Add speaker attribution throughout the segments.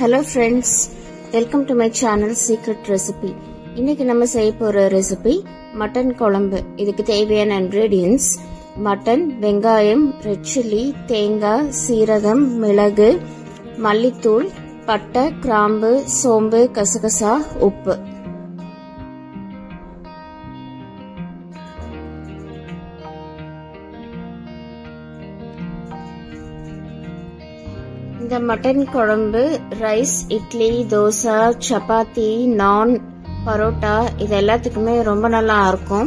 Speaker 1: Hello friends, welcome to my channel Secret Recipe. இன்னைக்கு நம்ம செய்ய போற ரெசிபி மட்டன் குழம்பு. இதுக்கு தேவையான ingredients மட்டன், வெங்காயம், ரெட் சில்லி, தேங்காய், சீரகம், மிளகு, மல்லித்தூள், பட்டை, கிராம்பு, சோம்பு, கசகசா, உப்பு. இந்த மட்டன் குழம்பு ரைஸ், இட்லி, தோசை, சப்பாத்தி, நான், பரோட்டா இது எல்லாத்துக்குமே ரொம்ப நல்லா இருக்கும்.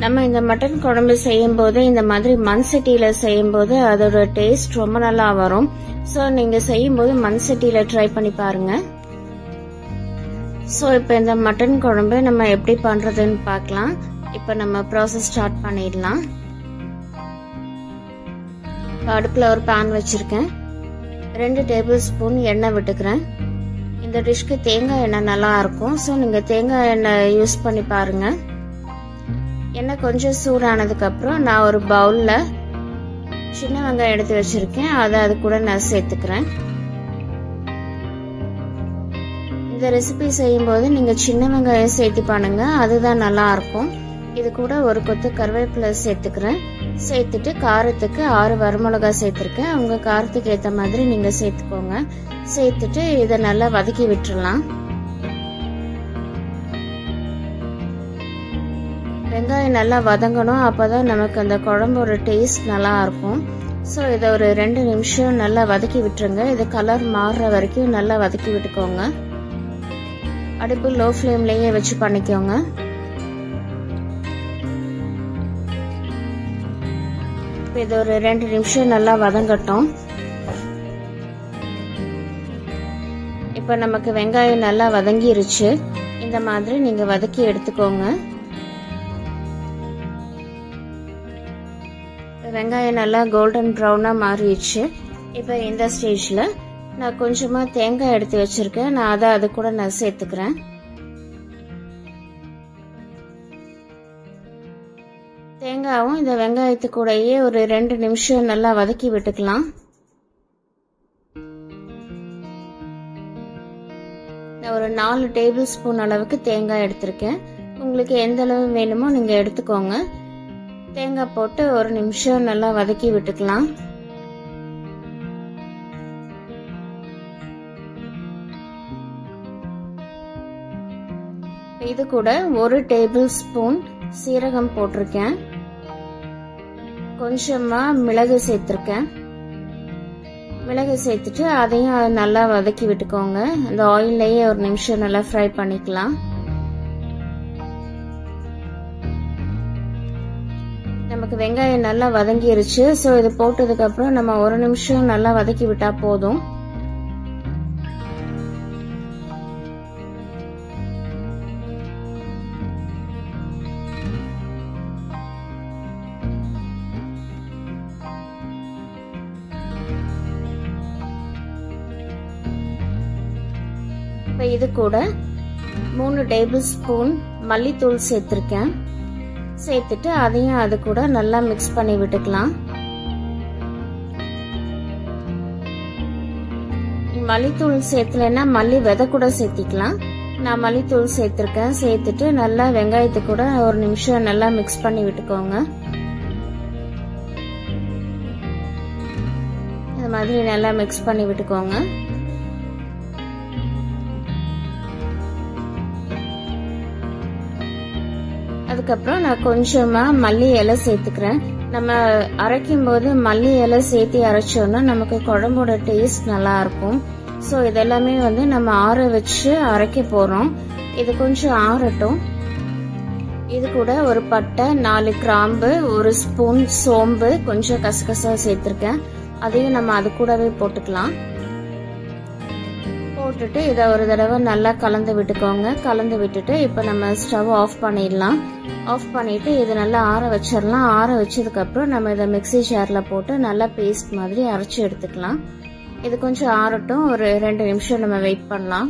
Speaker 1: நம்ம இந்த மட்டன் குழம்பு செய்யும் போது இந்த மாதிரி மண் சட்டியில செய்யும் போது அதோட டேஸ்ட் ரொம்ப நல்லா வரும். ஸோ நீங்க செய்யும் போது மண் சட்டியில ட்ரை பண்ணி பாருங்க. ஸோ இப்போ இந்த மட்டன் குழம்பு நம்ம எப்படி பண்றதுன்னு பார்க்கலாம். இப்போ நம்ம ப்ராசஸ் ஸ்டார்ட் பண்ணிடலாம். அடுப்புல ஒரு பேன் வச்சிருக்கேன். 2 டேபிள் ஸ்பூன் எண்ணெய் விட்டுக்கிறேன். இந்த டிஷ்க்கு தேங்காய் எண்ணெய் நல்லா இருக்கும். ஸோ நீங்க தேங்காய் எண்ணெய் யூஸ் பண்ணி பாருங்க. எண்ணெய் கொஞ்சம் சூடானதுக்கு அப்புறம் நான் ஒரு பவுல்ல சின்ன வெங்காயம் எடுத்து வச்சிருக்கேன். அதை அது கூட நான் சேர்த்துக்கிறேன். இந்த ரெசிபி செய்யும் போது நீங்க சின்ன வெங்காயம் சேர்த்து பண்ணுங்க, அதுதான் நல்லா இருக்கும். இது கூட ஒரு கொத்து கருவேப்பிலை சேர்த்துக்கிறேன். சேர்த்துட்டு காரத்துக்கு 6 வரமிளகாய் சேர்த்திருக்கேன். உங்க காரத்துக்கு ஏற்ற மாதிரி நீங்க சேர்த்துக்கோங்க. சேர்த்துட்டு இதை நல்லா வதக்கி விட்டுறலாம். வெங்காயம் நல்லா வதங்கணும், அப்பதான் நமக்கு அந்த குழம்போட டேஸ்ட் நல்லா இருக்கும். ஸோ இதை ஒரு 2 நிமிஷம் நல்லா வதக்கி விட்டுருங்க. இது கலர் மாறுற வரைக்கும் நல்லா வதக்கி விட்டுக்கோங்க. அடுப்பு லோ ஃப்ளேம்லயே வச்சு பண்ணிக்கோங்க. இது ஒரு 2 நிமிஷம் நல்லா வதங்கட்டும். இப்ப நமக்கு வெங்காயம் நல்லா வதங்கிருச்சு. இந்த மாதிரி நீங்க வதக்கி எடுத்துக்கோங்க. வெங்காயம் நல்லா கோல்டன் ப்ரௌனா மாறிடுச்சு. இப்ப இந்த ஸ்டேஜ்ல நான் கொஞ்சமா தேங்காய் எடுத்து வச்சிருக்கேன். நான் அதை அது கூட நான் சேர்த்துக்கிறேன். தேங்காயும் இந்த வெங்காயத்து கூடயே ஒரு 2 நிமிஷம் நல்லா வதக்கி விட்டுக்கலாம். நான் ஒரு 4 டேபிள் ஸ்பூன் அளவுக்கு தேங்காய் எடுத்திருக்கேன். உங்களுக்கு எந்த அளவு வேணுமோ நீங்க எடுத்துக்கோங்க. தேங்காய் போட்டு ஒரு நிமிஷம் நல்லா வதக்கி விட்டுக்கலாம். இது கூட 1 டேபிள் ஸ்பூன் சீரகம் போட்டிருக்கேன். கொஞ்சமா மிளகு சேர்த்திருக்கேன். மிளகு சேர்த்துட்டு அதையும் நல்லா வதக்கி விட்டுக்கோங்க. அந்த ஆயில்லயே ஒரு நிமிஷம் நல்லா ஃப்ரை பண்ணிக்கலாம். நமக்கு வெங்காயம் நல்லா வதங்கிருச்சு. ஸோ இது போட்டதுக்கு அப்புறம் நம்ம ஒரு நிமிஷம் நல்லா வதக்கி விட்டா போதும். இப்போ இது கூட 3 டேபிள் ஸ்பூன் மல்லித்தூள் சேர்த்திருக்கேன். சேர்த்துட்டு அதையும் அது கூட நல்லா மிக்ஸ் பண்ணி விட்டுக்கலாம். மல்லித்தூள் சேர்த்துலன்னா மல்லி விதை கூட சேர்த்திக்கலாம். நான் மல்லித்தூள் சேர்த்திருக்கேன். சேர்த்துட்டு நல்லா வெங்காயத்து கூட ஒரு நிமிஷம் நல்லா மிக்ஸ் பண்ணி விட்டுக்கோங்க. இந்த மாதிரி நல்லா மிக்ஸ் பண்ணி விட்டுக்கோங்க. அதுக்கப்புறம் நான் கொஞ்சமா மல்லி இலை சேர்த்துக்கிறேன். நம்ம அரைக்கும் போது மல்லி இலை சேர்த்து அரைச்சோம்னா நமக்கு குழம்போட டேஸ்ட் நல்லா இருக்கும். ஸோ இதெல்லாமே நம்ம ஆற வச்சு அரைக்க போறோம். இது கொஞ்சம் ஆறட்டும். இது கூட ஒரு பட்டை, 4 கிராம்பு, 1 ஸ்பூன் சோம்பு, கொஞ்சம் கசகசா சேர்த்திருக்கேன். அதையும் நம்ம அது கூடவே போட்டுக்கலாம். போட்டுட்டு இதை ஒரு தடவை நல்லா கலந்து விட்டுக்கோங்க. கலந்து விட்டுட்டு இப்போ நம்ம ஸ்டவ் ஆஃப் பண்ணிடலாம். ஆஃப் பண்ணிட்டு இது நல்லா ஆற வச்சிடலாம். ஆற வச்சதுக்கு அப்புறம் நம்ம இதை மிக்ஸி ஜார்ல போட்டு நல்லா பேஸ்ட் மாதிரி அரைச்சி எடுத்துக்கலாம். இது கொஞ்சம் ஆறட்டும். ஒரு 2 நிமிஷம் நம்ம வெயிட் பண்ணலாம்.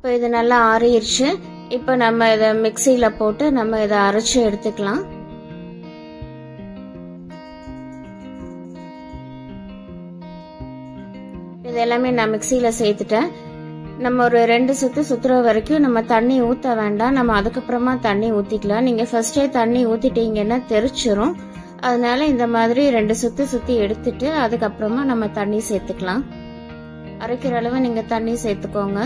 Speaker 1: இப்போ இது நல்லா ஆறிடுச்சு. இப்போ நம்ம இதை மிக்சியில போட்டு நம்ம இதை அரைச்சு எடுத்துக்கலாம். இது எல்லாமே நான் மிக்சியில சேர்த்துட்டேன். நம்ம ஒரு 2 சுத்து சுத்துற வரைக்கும் நம்ம தண்ணி ஊத்த வேண்டாம். நம்ம அதுக்கப்புறமா தண்ணி ஊத்திக்கலாம். நீங்க ஃபர்ஸ்டே தண்ணி ஊத்திட்டீங்கன்னா தெரிச்சிரும். அதனால இந்த மாதிரி 2 சுத்து சுத்தி எடுத்துட்டு அதுக்கப்புறமா நம்ம தண்ணி சேர்த்துக்கலாம். அரைக்கிற அளவு நீங்க தண்ணி சேர்த்துக்கோங்க.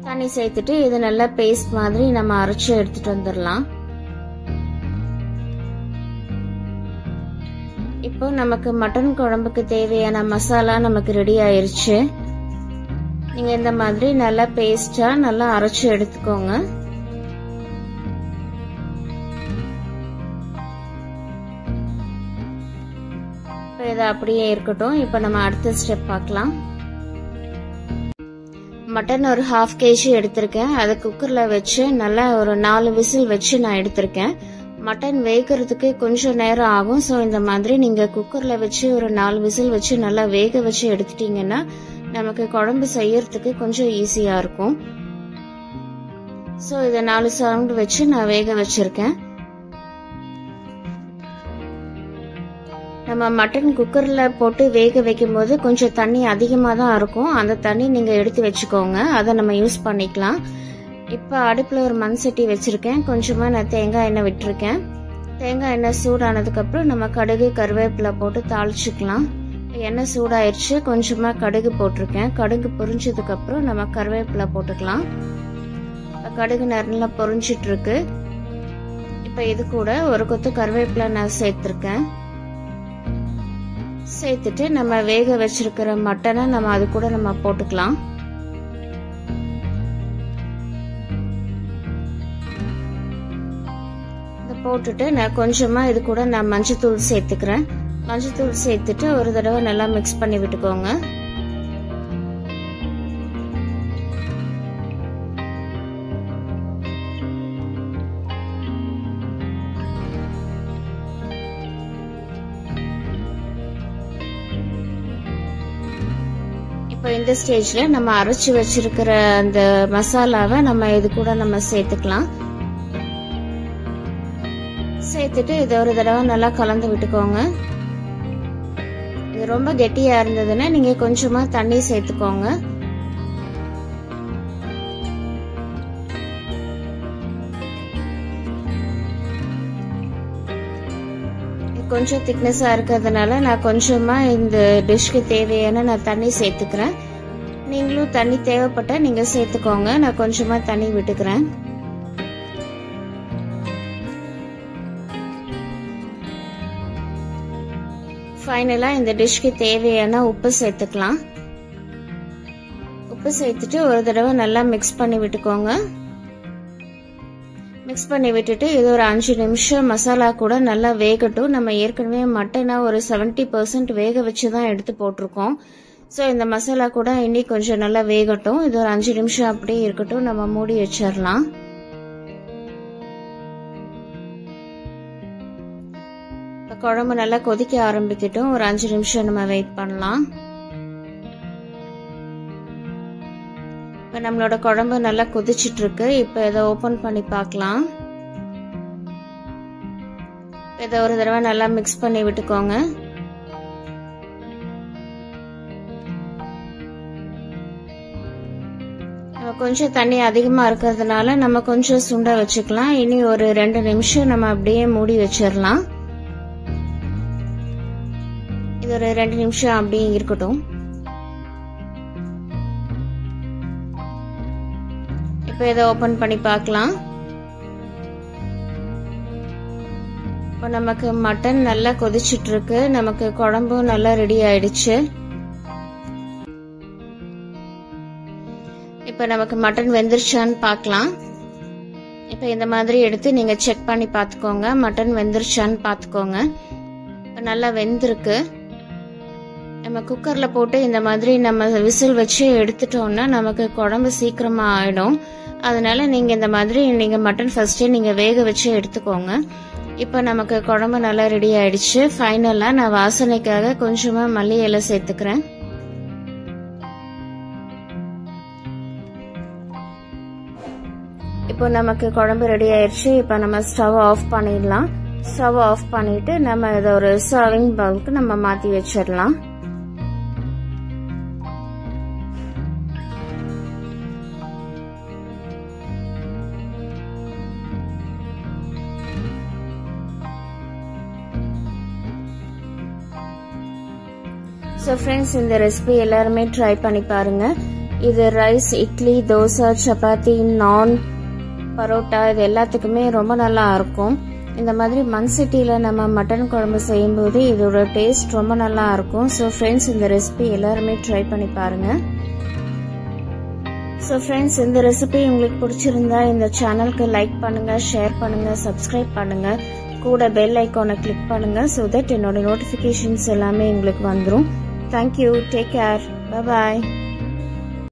Speaker 1: தண்ணி சேர்த்துட்டு இது நல்லா பேஸ்ட் மாதிரி நம்ம அரைச்சு எடுத்துட்டு வந்துடலாம். இப்போ நமக்கு மட்டன் குழம்புக்கு தேவையான மசாலா நமக்கு ரெடி ஆயிருச்சு. நீங்க இந்த மாதிரி நல்லா பேஸ்டா நல்லா அரைச்சு எடுத்துக்கோங்க. இப்போ இது அப்படியே இருக்கட்டும். இப்போ நம்ம அடுத்த ஸ்டெப் பார்க்கலாம். மட்டன் ஒரு 1/2 kg எடுத்திருக்கேன். அதை குக்கர்ல வச்சு நல்லா ஒரு 4 விசில் வச்சு நான் எடுத்திருக்கேன். மட்டன் வேகிறதுக்கு கொஞ்சம் நேரம் ஆகும். ஸோ இந்த மாதிரி நீங்க குக்கர்ல வச்சு ஒரு 4 விசில் வச்சு நல்லா வேக வச்சு எடுத்துட்டீங்கன்னா நமக்கு குழம்பு செய்யறதுக்கு கொஞ்சம் ஈஸியா இருக்கும். ஸோ இதை 4 சவுண்ட் வச்சு நான் வேக வச்சிருக்கேன். நம்ம மட்டன் குக்கர்ல போட்டு வேக வைக்கும் போது கொஞ்சம் தண்ணி அதிகமாக தான் இருக்கும். அந்த தண்ணி நீங்க எடுத்து வச்சுக்கோங்க. அதை நம்ம யூஸ் பண்ணிக்கலாம். இப்போ அடுப்புல ஒரு மண் சட்டி வச்சிருக்கேன். கொஞ்சமா நான் தேங்காய் எண்ணெய் விட்டுருக்கேன். தேங்காய் எண்ணெய் சூடானதுக்கு அப்புறம் நம்ம கடுகு கருவேப்பிலை போட்டு தாளிச்சுக்கலாம். எண்ணெய் சூடாயிருச்சு. கொஞ்சமா கடுகு போட்டிருக்கேன். கடுகு பொரிஞ்சதுக்கு அப்புறம் நம்ம கருவேப்பிலை போட்டுக்கலாம். கடுகு நல்லா பொரிஞ்சிட்டு இருக்கு. இப்போ இது கூட ஒரு கொத்து கருவேப்பிலை நான் சேர்த்திருக்கேன். சேர்த்துட்டு நம்ம வேக வச்சிருக்கிற மட்டனை நம்ம அது கூட நம்ம போட்டுக்கலாம். போட்டுட்டு நான் கொஞ்சமா இது கூட நான் மஞ்சத்தூள் சேர்த்துக்கிறேன். மஞ்சத்தூள் சேர்த்துட்டு ஒரு தடவை நல்லா மிக்ஸ் பண்ணி விட்டுக்கோங்க. இப்போ இந்த ஸ்டேஜ்ல நம்ம அரைச்சு வச்சிருக்கிற அந்த மசாலாவை நம்ம இது கூட நம்ம சேர்த்துக்கலாம். சேர்த்துட்டு இதை ஒரு தடவை நல்லா கலந்து விட்டுக்கோங்க. இது ரொம்ப கெட்டியா இருந்ததுன்னா நீங்க கொஞ்சமா தண்ணி சேர்த்துக்கோங்க. கொஞ்சம் திக்னஸா இருக்கிறதுனால நான் கொஞ்சமா இந்த டிஷ்க்கு தேவையான நான் தண்ணி சேர்த்துக்கிறேன். நீங்களும் தண்ணி தேவைப்பட்டா நீங்க சேர்த்துக்கோங்க. நான் கொஞ்சமா தண்ணி விட்டுக்கிறேன். ஃபைனலா இந்த டிஷ்க்கு தேவையான உப்பு சேர்த்துக்கலாம். உப்பு சேர்த்துட்டு ஒரு தடவை நல்லா மிக்ஸ் பண்ணி விட்டுக்கோங்க. மிக்ஸ் பண்ணி விட்டுட்டு இது ஒரு 5 நிமிஷம் மசாலா கூட நல்லா வேகட்டும். நம்ம ஏற்கனவே மட்டனை ஒரு 70% வேக வச்சுதான் எடுத்து போட்டிருக்கோம். ஸோ இந்த மசாலா கூட இன்னி கொஞ்சம் நல்லா வேகட்டும். இது ஒரு 5 நிமிஷம் அப்படியே இருக்கட்டும். நம்ம மூடி வச்சிடலாம். குழம்பு நல்லா கொதிக்க ஆரம்பிக்கட்டும். ஒரு 5 நிமிஷம் நம்ம வெயிட் பண்ணலாம். இப்ப நம்மளோட குழம்பு நல்லா கொதிச்சிட்டு இருக்கு. இப்ப இதை ஓபன் பண்ணி பார்க்கலாம். இதை ஒரு தடவை நல்லா மிக்ஸ் பண்ணி விட்டுக்கோங்க. கொஞ்சம் தண்ணி அதிகமா இருக்கிறதுனால நம்ம கொஞ்சம் சுண்ட வச்சுக்கலாம். இனி ஒரு 2 நிமிஷம் நம்ம அப்படியே மூடி வச்சிடலாம். இது ஒரு 2 நிமிஷம் அப்படியே இருக்கட்டும். இப்போ இதை ஓபன் பண்ணி பார்க்கலாம். இப்போ நமக்கு மட்டன் நல்லா கொதிச்சிட்டு இருக்கு. நமக்கு குழம்பும் நல்லா ரெடி ஆயிடுச்சு. இப்போ நமக்கு மட்டன் வெந்துருச்சான்னு பார்க்கலாம். இப்போ இந்த மாதிரி எடுத்து நீங்க செக் பண்ணி பார்த்துக்கோங்க. மட்டன் வெந்துருச்சான்னு பார்த்துக்கோங்க. இப்போ நல்லா வெந்திருக்கு. நம்ம குக்கர்ல போட்டு இந்த மாதிரி நம்ம விசில் வச்சு எடுத்துட்டோம்னா நமக்கு குழம்பு சீக்கிரமா ஆயிடும். அதனால நீங்க இந்த மாதிரி நீங்க மட்டன் ஃபர்ஸ்டே நீங்க வேக வச்சு எடுத்துக்கோங்க. இப்போ நமக்கு குழம்பு நல்லா ரெடி ஆயிடுச்சு. ஃபைனலா நான் வாசனைக்காக கொஞ்சமா மல்லி இலை சேர்த்துக்கிறேன். இப்போ நமக்கு குழம்பு ரெடி ஆயிடுச்சு. இப்போ நம்ம ஸ்டவ் ஆஃப் பண்ணிடலாம். ஸ்டவ் ஆஃப் பண்ணிட்டு நம்ம இதை ஒரு சர்விங் பவுலுக்கு நம்ம மாற்றி வச்சிடலாம். ஸோ ஃப்ரெண்ட்ஸ், இந்த ரெசிபி எல்லாருமே ட்ரை பண்ணி பாருங்க. இது ரைஸ், இட்லி, தோசை, சப்பாத்தி, நான், பரோட்டா இது எல்லாத்துக்குமே ரொம்ப நல்லா இருக்கும். இந்த மாதிரி மண் சட்டியில நம்ம மட்டன் குழம்பு செய்யும்போது இதோட டேஸ்ட் ரொம்ப நல்லா இருக்கும். ஸோ ஃப்ரெண்ட்ஸ், இந்த ரெசிபி எல்லாருமே ட்ரை பண்ணி பாருங்க. ஸோ ஃப்ரெண்ட்ஸ், இந்த ரெசிபி உங்களுக்கு பிடிச்சிருந்தா இந்த சேனலுக்கு லைக் பண்ணுங்க, ஷேர் பண்ணுங்க, சப்ஸ்கிரைப் பண்ணுங்க, கூட பெல் ஐக்கானை கிளிக் பண்ணுங்க. ஸோ தட் என்னோட நோட்டிஃபிகேஷன்ஸ் எல்லாமே உங்களுக்கு வந்துடும். Thank you. Take care. Bye-bye.